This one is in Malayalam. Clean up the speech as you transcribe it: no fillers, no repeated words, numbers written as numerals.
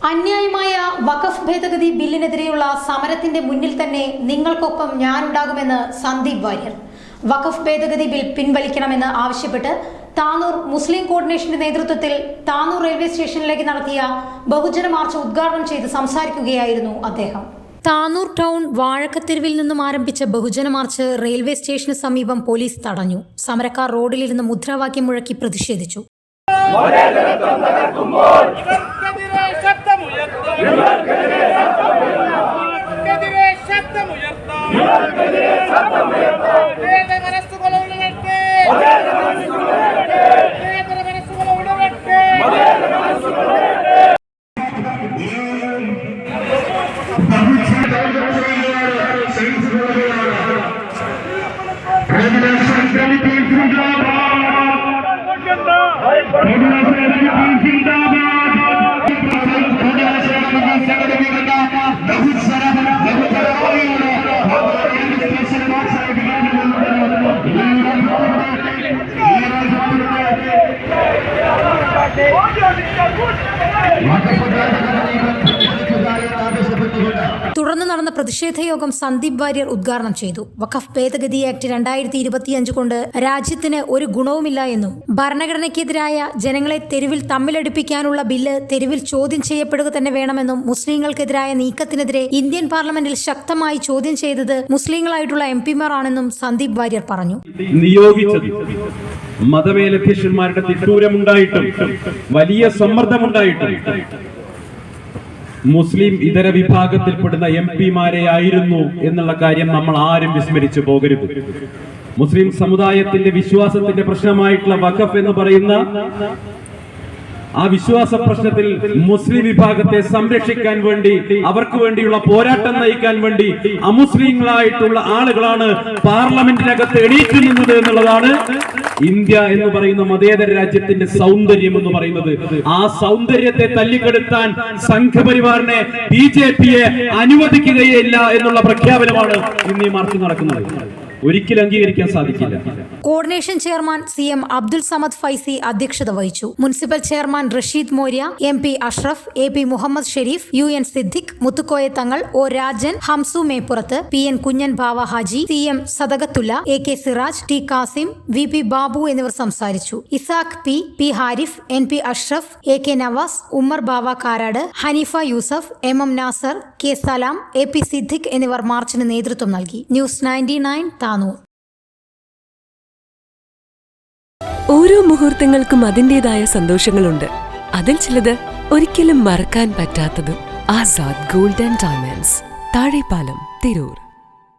അന്യായമായ വഖഫ് ഭേദഗതി ബില്ലിനെതിരെയുള്ള സമരത്തിന്റെ മുന്നിൽ തന്നെ നിങ്ങൾക്കൊപ്പം ഞാനുണ്ടാകുമെന്ന് സന്ദീപ് വാര്യർ. വഖഫ് ഭേദഗതി ബിൽ പിൻവലിക്കണമെന്ന് ആവശ്യപ്പെട്ട് താനൂർ മുസ്ലിം കോർഡിനേഷന്റെ നേതൃത്വത്തിൽ താനൂർ റെയിൽവേ സ്റ്റേഷനിലേക്ക് നടത്തിയ ബഹുജന മാർച്ച് ഉദ്ഘാടനം ചെയ്ത് സംസാരിക്കുകയായിരുന്നു അദ്ദേഹം. താനൂർ ടൗൺ വാഴക്കത്തെരുവിൽ നിന്നും ആരംഭിച്ച ബഹുജന മാർച്ച് റെയിൽവേ സ്റ്റേഷന് സമീപം പോലീസ് തടഞ്ഞു. സമരക്കാർ റോഡിലിരുന്ന് മുദ്രാവാക്യം മുഴക്കി പ്രതിഷേധിച്ചു. തുടർന്ന് നടന്ന പ്രതിഷേധ യോഗം സന്ദീപ് വാര്യർ ഉദ്ഘാടനം ചെയ്തു. വഖഫ് ഭേദഗതി ആക്ട് 2025 കൊണ്ട് രാജ്യത്തിന് ഒരു ഗുണവുമില്ല എന്നും ഭരണഘടനയ്ക്കെതിരായ ജനങ്ങളെ തെരുവിൽ തമ്മിലടിപ്പിക്കാനുള്ള ബില്ല് തെരുവിൽ ചോദ്യം ചെയ്യപ്പെടുക തന്നെ വേണമെന്നും മുസ്ലിങ്ങൾക്കെതിരായ നീക്കത്തിനെതിരെ ഇന്ത്യൻ പാർലമെന്റിൽ ശക്തമായി ചോദ്യം ചെയ്തത് മുസ്ലിങ്ങളായിട്ടുള്ള MP-മാർ ആണെന്നും സന്ദീപ് വാര്യർ പറഞ്ഞു. മതമേലധ്യക്ഷന്മാരുടെ തിട്ടൂരമുണ്ടായിട്ടും വലിയ സമ്മർദ്ദമുണ്ടായിട്ടും മുസ്ലിം ഇതര വിഭാഗത്തിൽപ്പെടുന്ന MP-മാരെ ആയിരുന്നു എന്നുള്ള കാര്യം നമ്മൾ ആരും വിസ്മരിച്ചു പോകരുത്. മുസ്ലിം സമുദായത്തിന്റെ വിശ്വാസത്തിന്റെ പ്രശ്നമായിട്ടുള്ള വഖഫ് എന്ന് പറയുന്ന ആ വിശ്വാസ പ്രശ്നത്തിൽ മുസ്ലിം വിഭാഗത്തെ സംരക്ഷിക്കാൻ വേണ്ടി, അവർക്ക് വേണ്ടിയുള്ള പോരാട്ടം നയിക്കാൻ വേണ്ടി അമുസ്ലിങ്ങളായിട്ടുള്ള ആളുകളാണ് പാർലമെന്റിനകത്ത് എണീറ്റ് നിന്നത് എന്നുള്ളതാണ് ഇന്ത്യ എന്ന് പറയുന്ന മതേതര രാജ്യത്തിന്റെ സൗന്ദര്യം എന്ന് പറയുന്നത്. ആ സൗന്ദര്യത്തെ തല്ലിക്കെടുത്താൻ സംഘപരിവാറിനെ BJP-യെ അനുവദിക്കുകയില്ല എന്നുള്ള പ്രഖ്യാപനമാണ് ഇന്ന് ഈ മാർച്ച് നടക്കുന്നത്. ഒരിക്കലും അംഗീകരിക്കാൻ സാധിക്കില്ല. Coordination chairman CM Abdul Samad Faizy അധ്യക്ഷത വഹിച്ചു. Municipal chairman Rasheed Morya, MP Ashraf, AP Muhammad Sharif, UN Siddique, Muthukoya Thangal, O Rajan, Hamsu Meppurath, PN കുഞ്ഞൻ ബാവ Haji, CM സദകത്തുല്ല, AK Siraj, T Kasim, VP Babu എന്നിവർ സംസാരിച്ചു. Isaac P Harif, NP Ashraf, AK Nawaz, Ummer ബാവ കാരാട്, ഹനീഫ യൂസഫ്, MM നാസർ, K സലാം, AP സിദ്ദിഖ് എന്നിവർ മാർച്ചിന് നേതൃത്വം നൽകി. ന്യൂസ് 99 താനൂർ. ഓരോ മുഹൂർത്തങ്ങൾക്കും അതിൻ്റെതായ സന്തോഷങ്ങളുണ്ട്. അതിൽ ചിലത് ഒരിക്കലും മറക്കാൻ പറ്റാത്തതും. Azad gold and diamonds, Thazhepalam, Tirur.